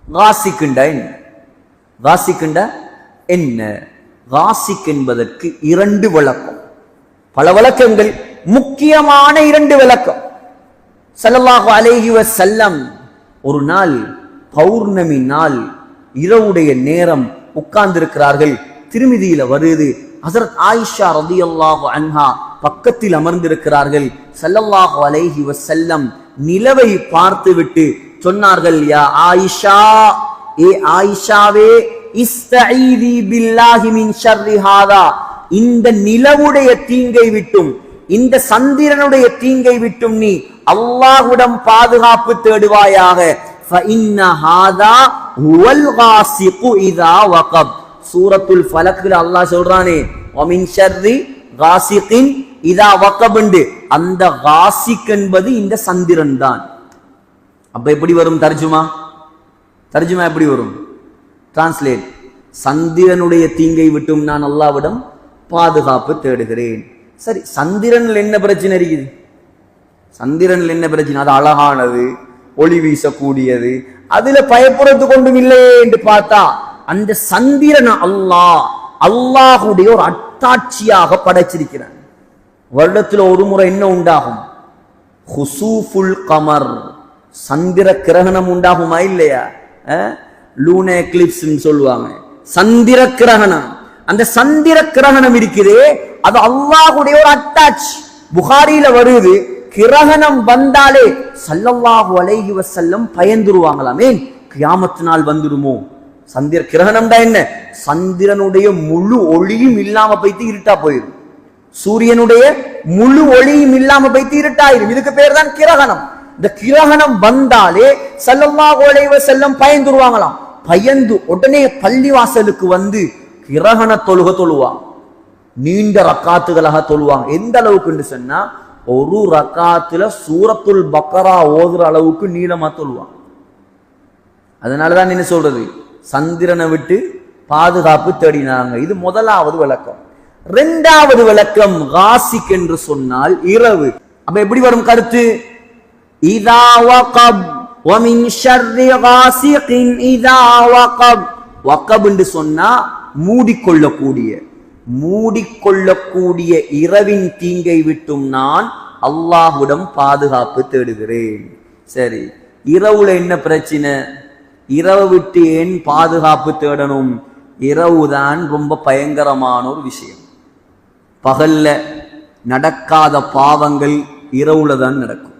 காசிக்குண்டா என்ன? காசிக்குண்டா என்ன? காசிக் என்பதற்கு 2 விளக்கம், பல விளக்கங்கள், முக்கியமான 2 விளக்கம். ஸல்லல்லாஹு அலைஹி வஸல்லம் ஒரு நாள் பௌர்ணமி நாள் இரவுடைய நேரம் உட்கார்ந்திருக்கிறார்கள். திருமிதியில வருது, ஹஜ்ரத் ஆயிஷா ரலியல்லாஹு அன்ஹா பக்கத்தில் அமர்ந்திருக்கிறார்கள். ஸல்லல்லாஹு அலைஹி வஸல்லம் நிலவை பார்த்துவிட்டு சொன்னார்கள், யா ஆயிஷா, ஏ ஆயிஷாவே, இஸ்தஈதி பில்லாஹி மின் ஷர்ரி ஹாதா, இந்த நிலவுடைய தீங்கை விட்டும் இந்த சந்திரனுடைய தீங்கை விட்டும் நீ அல்லாஹ்விடம் பாதுகாப்பு தேடுவாயாக. ஃபஇன்ன ஹாதா ஹுவல் காஸிகு இதா வகப். சூரத்துல் ஃபலக்ல அல்லாஹ் சொல்றானே, வமின் ஷர்ரி காஸிகின் இதா வகப், அந்த காஸிக் என்பது இந்த சந்திரன் தான். அப்ப எப்படி வரும் தர்ஜுமா? தர்ஜுமா எப்படி வரும்? டிரான்ஸ்லேட், சந்திரனுடைய தீங்கை விட்டும் நான் அல்லாஹ்விடம் பாதுகாப்பு தேடுகிறேன். சரி, சந்திரன்ல என்ன பிரச்சனை இருக்குது? சந்திரன்ல என்ன பிரச்சனை? அது அழகானது, ஒளி வீசக்கூடியது, அதுல பயப்படுறது கொண்டும் இல்லையே என்று பார்த்தா, அந்த சந்திரன் அல்லாஹுடைய ஒரு அட்டாட்சியாக படைச்சிருக்கிறான். வருடத்துல ஒரு முறை என்ன உண்டாகும்? ஹுசூஃபுல் கமர், சந்திர கிரகணம் உண்டாகுமா இல்லையா? லூனா எக்லிப்ஸ் சொல்லுவாங்க, சந்திர கிரகணம். அந்த சந்திர கிரகணம் இருக்குதே, அது அல்லாஹ்வுடைய ஒரு அட்டாச். புகாரியில வருது, கிரகணம் வந்தாலே ஸல்லல்லாஹு அலைஹி வஸல்லம் பயந்துருவாங்களாம். ஏன்? கியாமத் நாள் வந்துடுமோ. சந்திர கிரகணம்டா என்ன? சந்திரனுடைய முழு ஒளியும் இல்லாம போயிட்டு இருட்டா போயிடும். சூரியனுடைய முழு ஒளியும் இல்லாம போயிட்டு இருட்டாயிரும். இதுக்கு பேர் தான் கிரகணம். இந்த கிரகணம் வந்தாலே ஸல்லல்லாஹு அலைஹி வஸல்லம் பயந்துருவாங்களாம். பயந்து உடனே பள்ளிவாசலுக்கு வந்து கிரகண தொழுவாங்க. நீண்ட ரக்காத்துகளாக தொழுவாங்க. எந்த அளவுக்கு சொன்னா, ஒரு ரக்காத்துல சூரத்துல் பக்கரா ஓதுற அளவுக்கு நீளமா தொழுவாங்க. அதனாலதான் என்ன சொல்றது, சந்திரனை விட்டு பாதுகாப்பு தேடினாங்க. இது முதலாவது விளக்கம். 2வது விளக்கம், காசிக் என்று சொன்னால் இரவு. அப்ப எப்படி வரும் கருத்து? இதா வகப் வ மின் ஷர்ரி காசிகின் இதா வகப். வகப் என்று சொன்னா மூடிக்கொள்ளக்கூடிய இரவின் தீங்கை விட்டும் நான் அல்லாஹ்விடம் பாதுகாப்பு தேடுகிறேன். சரி, இரவுல என்ன பிரச்சனை? இரவு விட்டு ஏன் பாதுகாப்பு தேடணும்? இரவுதான் ரொம்ப பயங்கரமான ஒரு விஷயம். பகல்ல நடக்காத பாவங்கள் இரவுல தான் நடக்கும்.